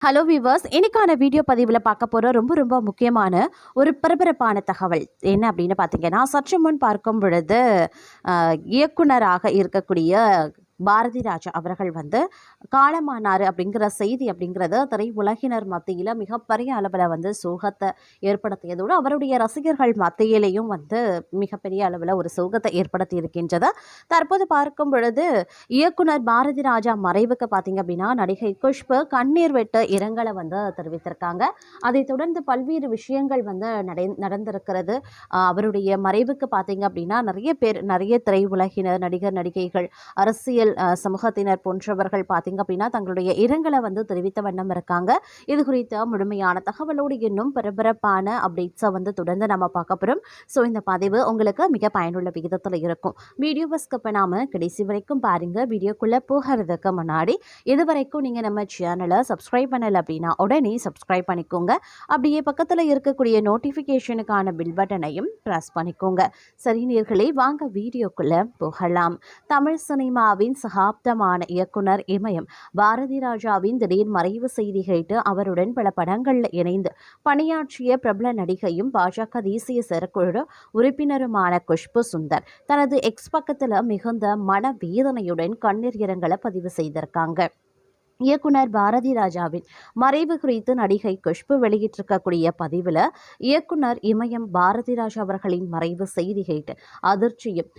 Hello viewers, இன்னைக்கான video பதிவில் பார்க்க போகிற ரொம்ப முக்கியமான ஒரு பரபரப்பான தகவல் என்ன அப்படின்னு பார்த்தீங்கன்னா, சற்று முன் பார்க்கும் பொழுது இயக்குனராக இருக்கக்கூடிய பாரதி ராஜா அவர்கள் காலமானார் அப்படிங்கிற செய்தி அப்படிங்கிறது திரையுலகினர் மத்தியில் மிகப்பெரிய அளவில் சோகத்தை ஏற்படுத்தியதோடு அவருடைய ரசிகர்கள் மத்தியிலையும் மிகப்பெரிய அளவில் ஒரு சோகத்தை ஏற்படுத்தி இருக்கின்றது. தற்போது பார்க்கும் பொழுது இயக்குனர் பாரதி ராஜா மறைவுக்கு பார்த்தீங்க அப்படின்னா நடிகை குஷ்பு கண்ணீர் விட்டு இரங்கலை தெரிவித்திருக்காங்க. அதைத் தொடர்ந்து பல்வேறு விஷயங்கள் நடந்திருக்கிறது. அவருடைய மறைவுக்கு பார்த்தீங்க அப்படின்னா நிறைய திரையுலகினர், நடிகர், நடிகைகள், அரசியல் சமூகத்தினர் போன்றவர்கள் பார்த்தீங்க அப்படின்னா தங்களுடைய இரங்கலை தெரிவித்த வண்ணம் இருக்காங்க. இது குறித்த முழுமையான தகவலோடு இன்னும் பரபரப்பான அப்டேட்ஸை தொடர்ந்து நம்ம பார்க்க போகிறோம். ஸோ இந்த பதிவு உங்களுக்கு மிக பயனுள்ள விகிதத்தில் இருக்கும். வீடியோவை ஸ்கிப் பண்ணாமல் கடைசி வரைக்கும் பாருங்க. வீடியோக்குள்ளே போகிறதுக்கு முன்னாடி இது வரைக்கும் நீங்கள் நம்ம சேனலை சப்ஸ்கிரைப் பண்ணலை அப்படின்னா உடனே சப்ஸ்கிரைப் பண்ணிக்கோங்க. அப்படியே பக்கத்தில் இருக்கக்கூடிய நோட்டிஃபிகேஷனுக்கான பில் பட்டனையும் ப்ரெஸ் பண்ணிக்கோங்க. சரி நேயர்களே, வாங்க வீடியோக்குள்ளே போகலாம். தமிழ் சினிமாவின் சகாப்தமான இயக்குனர் இமயம் பாரதி ராஜாவின் திடீர் மறைவு செய்தி கேட்டு அவருடன் பல படங்களில் இணைந்து பணியாற்றிய பிரபல நடிகையும் பாஜக தேசிய செயற்குழு உறுப்பினருமான குஷ்பு சுந்தர் தனது எக்ஸ் பக்கத்தில் மிகுந்த மனவேதனையுடன் கண்ணீர் இரங்கலை பதிவு செய்திருக்காங்க. இயக்குனர் பாரதி ராஜாவின் மறைவு குறித்து நடிகை குஷ்பு வெளியிட்டிருக்கக்கூடிய பதிவில், இயக்குனர் இமயம் பாரதி ராஜா அவர்களின் மறைவு செய்தி கேட்டு அதிர்ச்சியும்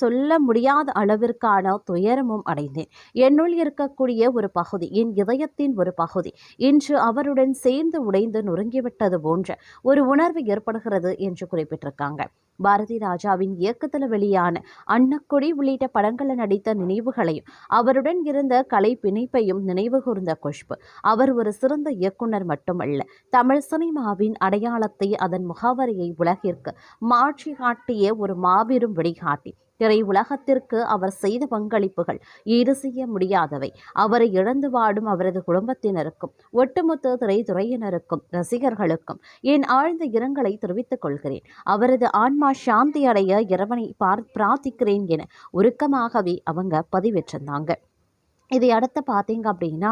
சொல்ல முடியாத அளவிற்கான துயரமும் அடைந்தேன். என்னுள் இருக்கக்கூடிய ஒரு பகுதி, என் இதயத்தின் ஒரு பகுதி இன்று அவருடன் சேர்ந்து உடைந்து நொறுங்கிவிட்டது போன்ற ஒரு உணர்வு ஏற்படுகிறது என்று குறிப்பிட்டிருக்காங்க. பாரதி ராஜாவின் இயக்கத்தில் வெளியான அன்னக்கொடி உள்ளிட்ட படங்களில் நடித்த நினைவுகளையும் அவருடன் இருந்த கலை பிணைப்பையும் நினைவு கூர்ந்த குஷ்பு, அவர் ஒரு சிறந்த இயக்குனர் மட்டுமல்ல, தமிழ் சினிமாவின் அடையாளத்தை, அதன் முகவரியை உலகிற்கு மாற்றி காட்டிய ஒரு மாபெரும் வழிகாட்டி. திரையுலகத்திற்கு அவர் செய்த பங்களிப்புகள் ஈடு செய்ய முடியாதவை. அவரை இழந்து வாடும் அவரது குடும்பத்தினருக்கும் ஒட்டுமொத்த திரைத்துறையினருக்கும் ரசிகர்களுக்கும் என் ஆழ்ந்த இரங்கலை தெரிவித்துக் கொள்கிறேன். அவரது ஆன்மா சாந்தி அடைய இறைவனை பிரார்த்திக்கிறேன் என உருக்கமாகவே அவங்க பதிவிட்டிருந்தாங்க. இதை அடுத்து பார்த்தீங்க அப்படின்னா,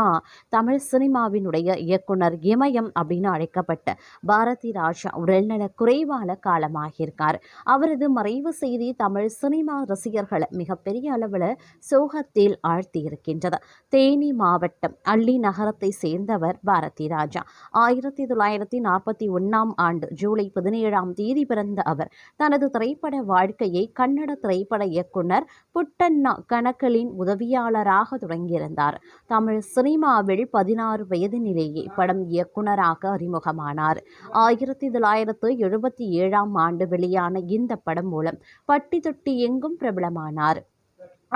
தமிழ் சினிமாவினுடைய இயக்குனர் இமயம் அப்படின்னு அழைக்கப்பட்ட பாரதி ராஜா உடல்நல குறைவான காலமாகியிருக்கார். அவரது மறைவு செய்தி தமிழ் சினிமா ரசிகர்களை மிகப்பெரிய அளவில் சோகத்தில் ஆழ்த்தி இருக்கின்றது. தேனி மாவட்டம் அள்ளி நகரத்தை சேர்ந்தவர் பாரதி ராஜா. 1941 ஆண்டு ஜூலை 17 பிறந்த அவர் தனது திரைப்பட வாழ்க்கையை கன்னட திரைப்பட இயக்குனர் புட்டண்ணா கணக்கலின் உதவியாளராக தொடங்கி இருந்தார். தமிழ் சினிமாவில் 16 வயதினிலேயே படம் இயக்குனராக அறிமுகமானார். 1977 ஆண்டு வெளியான இந்த படம் மூலம் பட்டி தொட்டி எங்கும் பிரபலமானார்.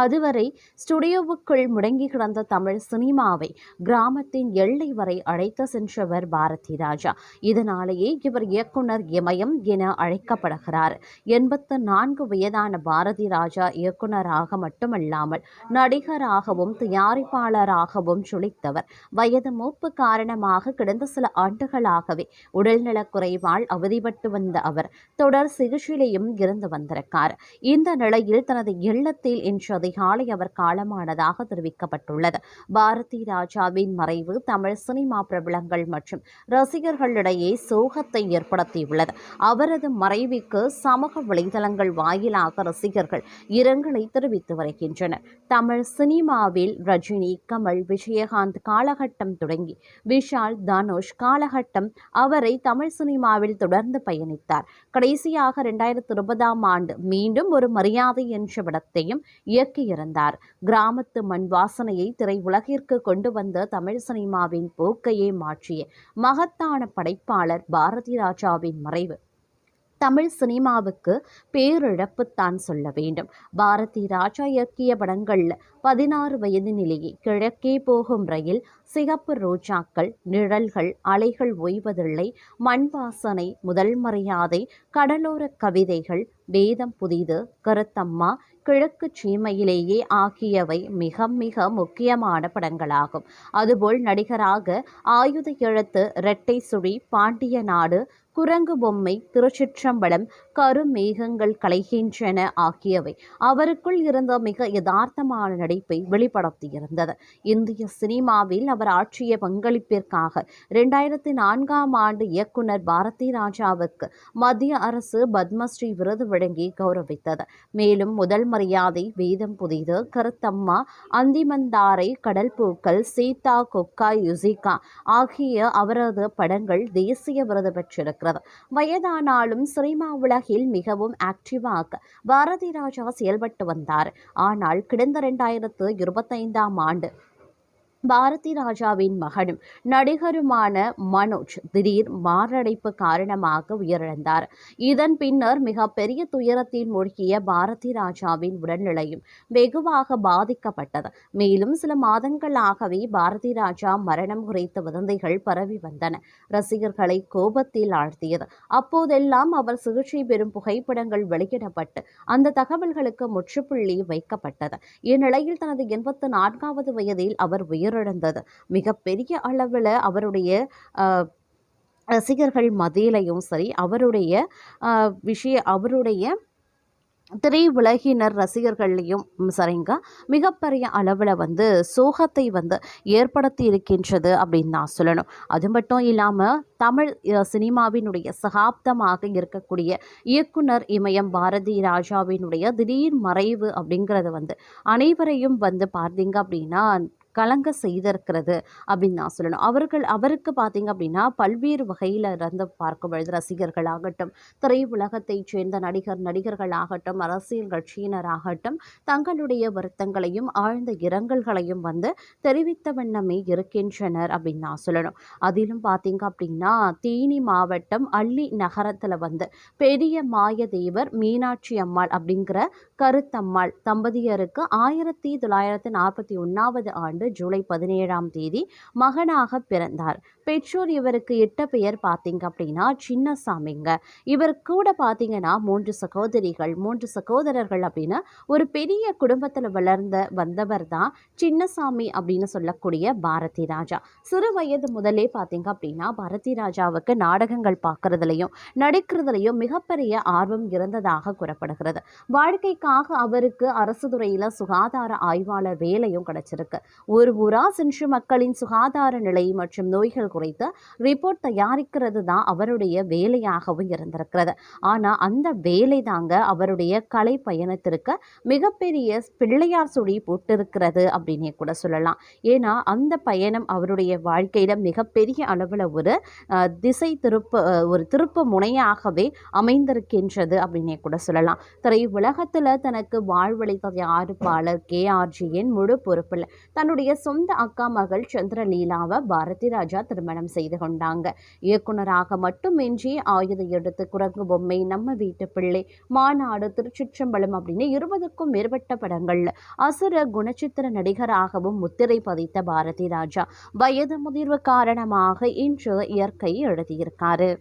அதுவரை ஸ்டுடியோவுக்குள் முடங்கி கிடந்த தமிழ் சினிமாவை கிராமத்தின் எல்லை வரை அழைத்து சென்றவர் பாரதி ராஜா. இதனாலேயே இவர் இயக்குனர் இமயம் என அழைக்கப்படுகிறார். 84 வயதான பாரதி ராஜா இயக்குனராக மட்டுமல்லாமல் நடிகராகவும் தயாரிப்பாளராகவும் ஜொலித்தவர். வயது மூப்பு காரணமாக கடந்த சில ஆண்டுகளாகவே உடல்நலக் குறைவால் அவதிப்பட்டு வந்த அவர் தொடர் சிகிச்சையிலும் இருந்து வந்திருக்கார். இந்த நிலையில் தனது இல்லத்தில் இன்று அதிகாலை அவர் காலமானதாக தெரிவிக்கப்பட்டுள்ளது. பாரதி ராஜாவின் மறைவு தமிழ் சினிமா பிரபலங்கள் மற்றும் ரசிகர்களிடையே சோகத்தை ஏற்படுத்தியுள்ளது. அவரது மறைவுக்கு சமூக வலைதளங்கள் வாயிலாக ரசிகர்கள் இரங்கலை தெரிவித்து வருகின்றனர். தமிழ் சினிமாவில் ரஜினி, கமல், விஜயகாந்த் காலகட்டம் தொடங்கி விஷால், தனுஷ் காலகட்டம் அவரை தமிழ் சினிமாவில் தொடர்ந்து பயணித்தார். கடைசியாக 2020 ஆண்டு மீண்டும் ஒரு மரியாதை என்ற படத்தையும் இயக்கியிருந்தார். கிராமத்து மண் வாசனையை திரையுலகிற்கு கொண்டு வந்த தமிழ் சினிமாவின் போக்கையே மாற்றிய மகத்தான படைப்பாளர் பாரதி ராஜாவின் மறைவு தமிழ் சினிமாவுக்கு பேரிழப்புத்தான் சொல்ல வேண்டும். பாரதி ராஜா இயக்கிய படங்கள்ல 16 வயதினிலேயே கிழக்கே போகும் ரயில், சிகப்பு ரோஜாக்கள், நிழல்கள், அலைகள் ஓய்வதில்லை, மண் வாசனை, முதல் மரியாதை, கடலோர கவிதைகள், வேதம் புதிது, கருத்தம்மா, கிழக்கு சீமையிலேயே ஆகியவை மிக முக்கியமான படங்களாகும். அதுபோல் நடிகராக ஆயுத எழுத்து, இரட்டை சுழி, பாண்டிய நாடு, குரங்கு பொம்மை, திருச்சிற்றம்பலம், கருமேகங்கள் கலைகின்றன ஆகியவை அவருக்குள் இருந்த மிக யதார்த்தமான நடிப்பை வெளிப்படுத்தியிருந்தது. இந்திய சினிமாவில் அவர் ஆற்றிய பங்களிப்பிற்காக 2004ஆம் ஆண்டு இயக்குனர் பாரதி ராஜாவுக்கு மத்திய அரசு பத்மஸ்ரீ விருது வழங்கி கௌரவித்தது. மேலும் முதல் மரியாதை, வேதம் புதிது, கருத்தம்மா, அந்திமந்தாரை, கடல் பூக்கள், சீதா கொக்கா யுசிகா ஆகிய அவரது படங்கள் தேசிய விருது பெற்றிருக்கிறது. வயதானாலும் சினிமா உலகில் மிகவும் ஆக்டிவாக பாரதி ராஜா செயல்பட்டு வந்தார். ஆனால் கடந்த 2025ஆம் ஆண்டு பாரதி ராஜாவின் மகனும் நடிகருமான மனோஜ் திடீர் மாரடைப்பு காரணமாக உயிரிழந்தார். இதன் பின்னர் மிகப்பெரிய துயரத்தில் மூழ்கிய பாரதி ராஜாவின் உடல்நிலையும் வெகுவாக பாதிக்கப்பட்டது. மேலும் சில மாதங்களாகவே பாரதி ராஜா மரணம் குறித்த வதந்திகள் பரவி வந்தன. ரசிகர்களை கோபத்தில் ஆழ்த்தியது. அப்போதெல்லாம் அவர் சிகிச்சை பெறும் புகைப்படங்கள் வெளியிடப்பட்டு அந்த தகவல்களுக்கு முற்றுப்புள்ளி வைக்கப்பட்டது. இந்நிலையில் தனது 84வது வயதில் அவர் உயிரிழந்தது மிகப்பெரிய அளவில் அவருடைய ரசிகர்கள் மத்தியிலையும் சரி, அவருடைய திரையுலகினர் ரசிகர்களையும் சரிங்க மிகப்பெரிய அளவில் சோகத்தை ஏற்படுத்தி இருக்கின்றது அப்படின்னு நான் சொல்லணும். அது மட்டும் இல்லாமல் தமிழ் சினிமாவினுடைய சகாப்தமாக இருக்கக்கூடிய இயக்குனர் இமயம் பாரதி ராஜாவினுடைய திடீர் மறைவு அப்படிங்கிறது அனைவரையும் பார்த்தீங்க அப்படின்னா கலங்க செய்திருக்கிறது அப்படின்னு நான் சொல்லணும். அவருக்கு பார்த்தீங்க அப்படின்னா பல்வேறு வகையில் இருந்து பார்க்கும் பொழுது ரசிகர்களாகட்டும், திரையுலகத்தைச் சேர்ந்த நடிகர்களாகட்டும், அரசியல் கட்சியினராகட்டும் தங்களுடைய வருத்தங்களையும் ஆழ்ந்த இரங்கல்களையும் தெரிவித்த வண்ணமே இருக்கின்றனர் அப்படின்னு நான் சொல்லணும். அதிலும் பார்த்தீங்க அப்படின்னா தேனி மாவட்டம் அள்ளி நகரத்தில் பெரிய மாயதேவர் மீனாட்சி அம்மாள் அப்படிங்கிற கருத்தம்மாள் தம்பதியருக்கு 1941ஆவது ஆண்டு ஜூலை 17ஆம் தேதி மகனாக பிறந்தார். பெற்றோர் இவருக்கு இட்ட பெயர் பார்த்தீங்க அப்படின்னா சின்னசாமிங்க. இவர் கூட பார்த்தீங்கன்னா 3 சகோதரிகள் 3 சகோதரர்கள் அப்படின்னு ஒரு பெரிய குடும்பத்தில் வந்தவர் தான் சின்னசாமி அப்படின்னு சொல்லக்கூடிய பாரதி ராஜா. சிறு வயது முதலே பார்த்தீங்க அப்படின்னா பாரதி ராஜாவுக்கு நாடகங்கள் பார்க்கறதுலையும் நடிக்கிறதுலையும் மிகப்பெரிய ஆர்வம் இருந்ததாக கூறப்படுகிறது. வாழ்க்கைக்காக அவருக்கு அரசு துறையில் சுகாதார ஆய்வாளர் வேலையும் கிடைச்சிருக்கு. ஊரா சென்று மக்களின் சுகாதார நிலை மற்றும் நோய்கள் குறித்து ரிப்போர்ட் தயாரிக்கிறது தான் அவருடைய வேலையாகவும் இருந்திருக்கிறது. ஆனால் அந்த வேலை தாங்க அவருடைய கலை பயணத்திற்கு மிகப்பெரிய பிள்ளையார் சுழி போட்டிருக்கிறது அப்படின்னே கூட சொல்லலாம். ஏன்னா அந்த பயணம் அவருடைய வாழ்க்கையில் மிகப்பெரிய அளவில் ஒரு திருப்பு முனையாகவே அமைந்திருக்கின்றது அப்படின்னே கூட சொல்லலாம். திரையுலகத்தில் தனக்கு வாழ்வளித்த தயாரிப்பாளர் KRGயின் முழு பொறுப்பில் தன்னுடைய சொந்த அக்கா மகள் சந்திரலீலாவை பாரதி ராஜா திருமணம் செய்து கொண்டாங்க. இயக்குனராக மட்டுமின்றி ஆயுத எடுத்து, குரங்கு பொம்மை, நம்ம வீட்டு பிள்ளை, மாநாடு, திருச்சிற்றம்பலம் அப்படின்னு 20க்கும் மேற்பட்ட படங்கள்ல அசுர குணச்சித்திர நடிகராகவும் முத்திரை பதித்த பாரதி ராஜா வயது முதிர்வு காரணமாக இன்று இயற்கை எழுதியிருக்காரு.